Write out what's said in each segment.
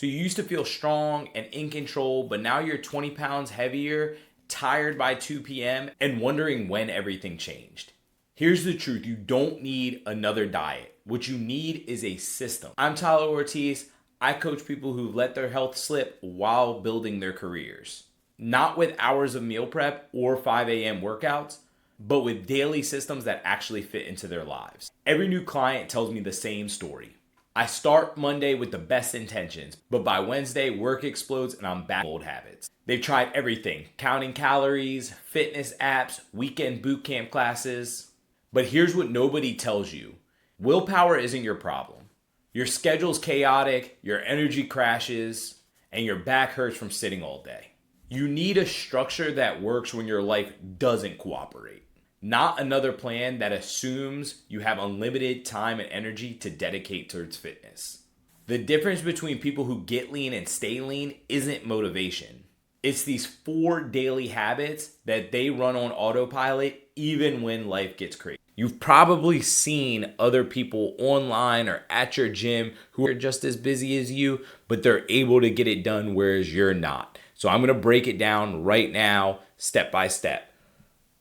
So you used to feel strong and in control, but now you're 20 pounds heavier, tired by 2 p.m., and wondering when everything changed. Here's the truth. You don't need another diet. What you need is a system. I'm Tyler Ortiz. I coach people who let their health slip while building their careers. Not with hours of meal prep or 5 a.m. workouts, but with daily systems that actually fit into their lives. Every new client tells me the same story. I start Monday with the best intentions, but by Wednesday, work explodes and I'm back to old habits. They've tried everything, counting calories, fitness apps, weekend boot camp classes. But here's what nobody tells you. Willpower isn't your problem. Your schedule's chaotic, your energy crashes, and your back hurts from sitting all day. You need a structure that works when your life doesn't cooperate. Not another plan that assumes you have unlimited time and energy to dedicate towards fitness. The difference between people who get lean and stay lean isn't motivation. It's these 4 daily habits that they run on autopilot even when life gets crazy. You've probably seen other people online or at your gym who are just as busy as you, but they're able to get it done whereas you're not. So I'm going to break it down right now, step by step.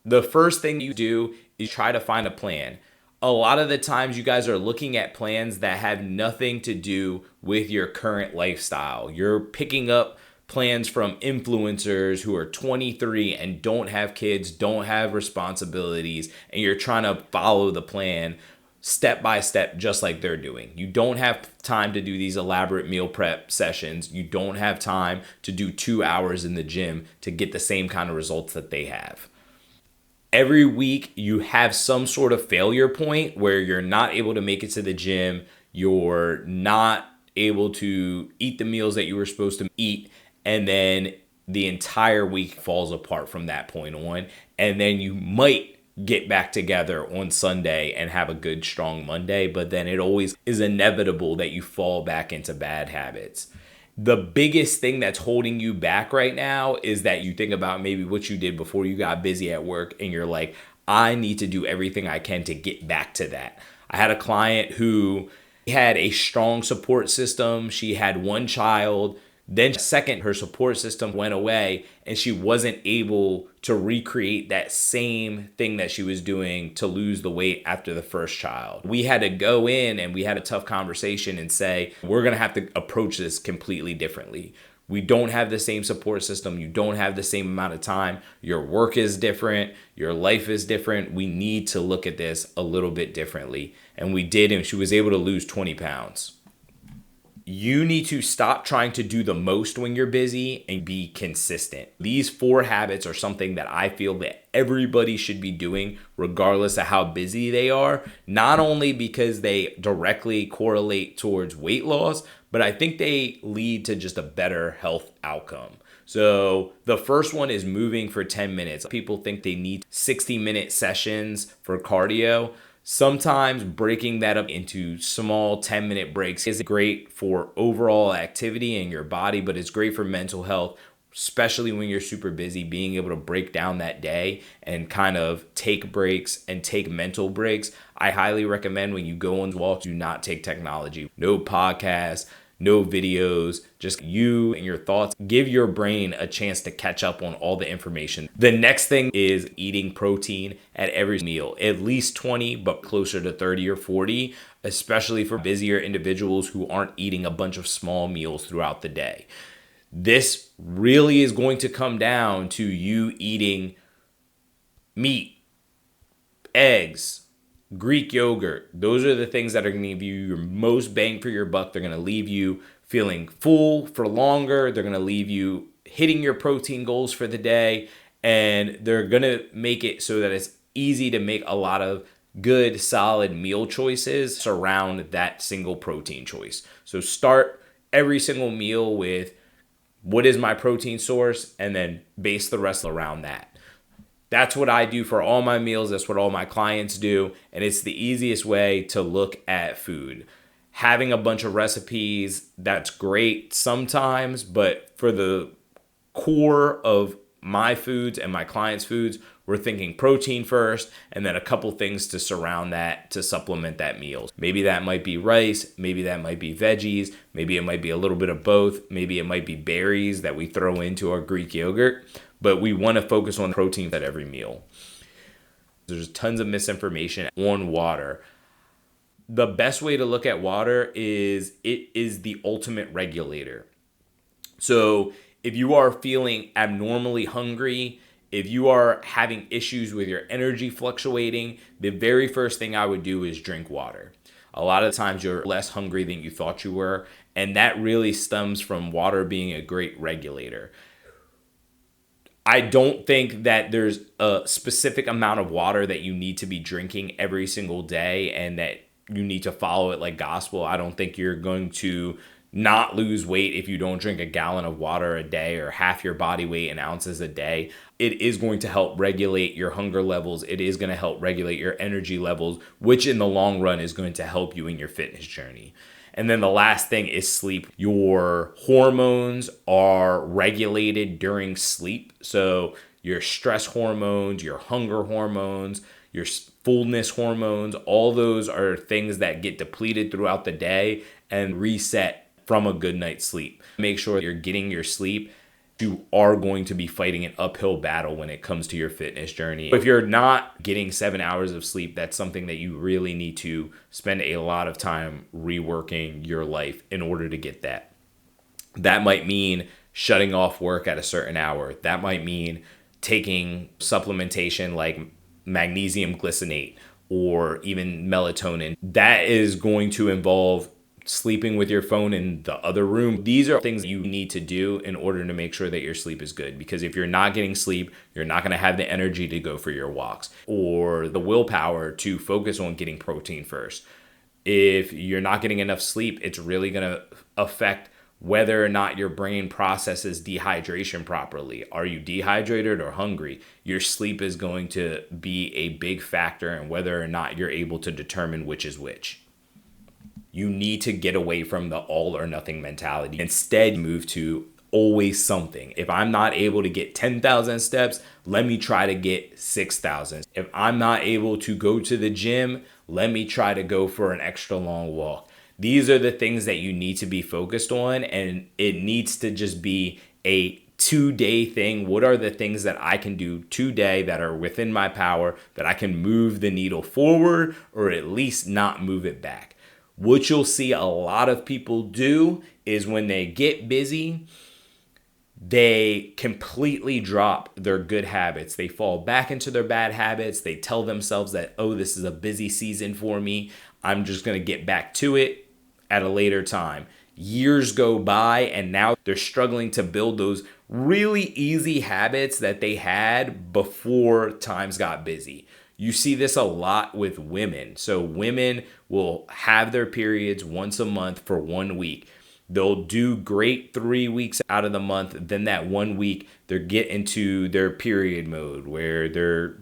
The first thing you do is try to find a plan. A lot of the times you guys are looking at plans that have nothing to do with your current lifestyle. You're picking up plans from influencers who are 23 and don't have kids, don't have responsibilities, and you're trying to follow the plan step by step just like they're doing. You don't have time to do these elaborate meal prep sessions. You don't have time to do 2 hours in the gym to get the same kind of results that they have. Every week you have some sort of failure point where you're not able to make it to the gym, you're not able to eat the meals that you were supposed to eat, and then the entire week falls apart from that point on, and then you might get back together on Sunday and have a good strong Monday, but then it always is inevitable that you fall back into bad habits. The biggest thing that's holding you back right now is that you think about maybe what you did before you got busy at work and you're like, I need to do everything I can to get back to that. I had a client who had a strong support system. She had 1 child. Then second, her support system went away and she wasn't able to recreate that same thing that she was doing to lose the weight after the first child. We had to go in and we had a tough conversation and say, we're going to have to approach this completely differently. We don't have the same support system. You don't have the same amount of time. Your work is different. Your life is different. We need to look at this a little bit differently. And we did, and she was able to lose 20 pounds. You need to stop trying to do the most when you're busy and be consistent. These 4 habits are something that I feel that everybody should be doing regardless of how busy they are, not only because they directly correlate towards weight loss, but I think they lead to just a better health outcome. So the first one is moving for 10 minutes. People think they need 60-minute sessions for cardio. Sometimes breaking that up into small 10-minute breaks is great for overall activity in your body, but it's great for mental health, especially when you're super busy. Being able to break down that day and kind of take breaks and take mental breaks. I highly recommend when you go on walks, do not take technology. No podcasts, no videos, just you and your thoughts. Give your brain a chance to catch up on all the information. The next thing is eating protein at every meal, at least 20, but closer to 30 or 40, especially for busier individuals who aren't eating a bunch of small meals throughout the day. This really is going to come down to you eating meat, eggs, Greek yogurt. Those are the things that are going to give you your most bang for your buck. They're going to leave you feeling full for longer. They're going to leave you hitting your protein goals for the day. And they're going to make it so that it's easy to make a lot of good, solid meal choices around that single protein choice. So start every single meal with what is my protein source and then base the rest around that. That's what I do for all my meals. That's what all my clients do. And it's the easiest way to look at food. Having a bunch of recipes, that's great sometimes, but for the core of my foods and my clients' foods, we're thinking protein first and then a couple things to surround that to supplement that meal. Maybe that might be rice, maybe that might be veggies, maybe it might be a little bit of both, maybe it might be berries that we throw into our Greek yogurt, but we want to focus on protein at every meal. There's tons of misinformation on water. The best way to look at water is it is the ultimate regulator. So if you are feeling abnormally hungry, if you are having issues with your energy fluctuating, the very first thing I would do is drink water. A lot of times you're less hungry than you thought you were, and that really stems from water being a great regulator. I don't think that there's a specific amount of water that you need to be drinking every single day and that you need to follow it like gospel. I don't think you're going to not lose weight if you don't drink a gallon of water a day or half your body weight in ounces a day. It is going to help regulate your hunger levels. It is going to help regulate your energy levels, which in the long run is going to help you in your fitness journey. And then the last thing is sleep. Your hormones are regulated during sleep. So your stress hormones, your hunger hormones, your fullness hormones, all those are things that get depleted throughout the day and reset from a good night's sleep. Make sure you're getting your sleep. You are going to be fighting an uphill battle when it comes to your fitness journey. If you're not getting 7 hours of sleep, that's something that you really need to spend a lot of time reworking your life in order to get that. That might mean shutting off work at a certain hour. That might mean taking supplementation like magnesium glycinate or even melatonin. That is going to involve sleeping with your phone in the other room. These are things you need to do in order to make sure that your sleep is good. Because if you're not getting sleep, you're not going to have the energy to go for your walks or the willpower to focus on getting protein first. If you're not getting enough sleep, it's really going to affect whether or not your brain processes dehydration properly. Are you dehydrated or hungry? Your sleep is going to be a big factor in whether or not you're able to determine which is which. You need to get away from the all or nothing mentality. Instead, move to always something. If I'm not able to get 10,000 steps, let me try to get 6,000. If I'm not able to go to the gym, let me try to go for an extra long walk. These are the things that you need to be focused on, and it needs to just be a 2-day thing. What are the things that I can do today that are within my power that I can move the needle forward or at least not move it back? What you'll see a lot of people do is when they get busy, they completely drop their good habits. They fall back into their bad habits. They tell themselves that, oh, this is a busy season for me. I'm just going to get back to it at a later time. Years go by and now they're struggling to build those really easy habits that they had before times got busy. You see this a lot with women. So women will have their periods once a month for 1 week. They'll do great 3 weeks out of the month. Then that 1 week, they get into their period mode where they're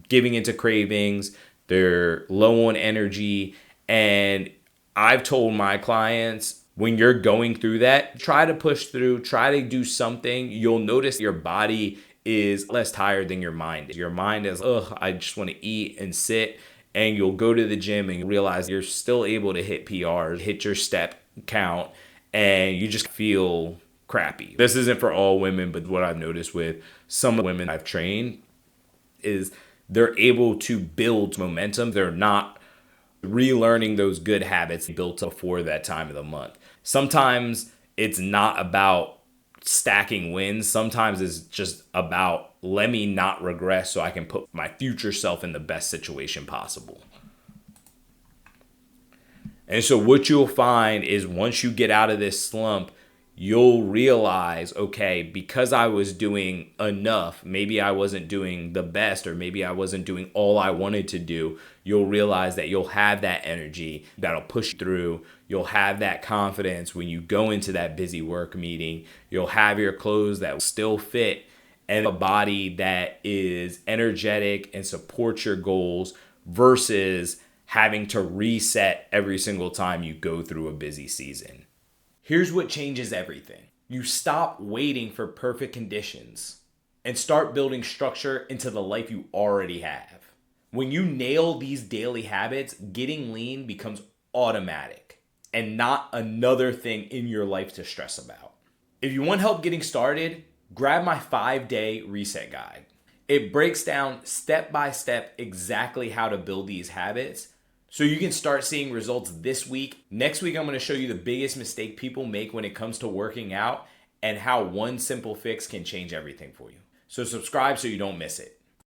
giving into cravings. They're low on energy. And I've told my clients, when you're going through that, try to push through, try to do something. You'll notice your body is less tired than your mind. Your mind is, I just want to eat and sit. And you'll go to the gym and realize you're still able to hit PRs, hit your step count, and you just feel crappy. This isn't for all women, but what I've noticed with some women I've trained is they're able to build momentum. They're not relearning those good habits built before that time of the month. Sometimes it's not about stacking wins. Sometimes it's just about let me not regress so I can put my future self in the best situation possible. And so what you'll find is once you get out of this slump, you'll realize, okay, because I was doing enough, maybe I wasn't doing the best, or maybe I wasn't doing all I wanted to do. You'll realize that you'll have that energy that'll push through. You'll have that confidence when you go into that busy work meeting. You'll have your clothes that still fit and a body that is energetic and supports your goals versus having to reset every single time you go through a busy season. Here's what changes everything. You stop waiting for perfect conditions and start building structure into the life you already have. When you nail these daily habits, getting lean becomes automatic and not another thing in your life to stress about. If you want help getting started, grab my 5-day reset guide. It breaks down step by step exactly how to build these habits so you can start seeing results this week. Next week, I'm going to show you the biggest mistake people make when it comes to working out and how one simple fix can change everything for you. So subscribe so you don't miss it.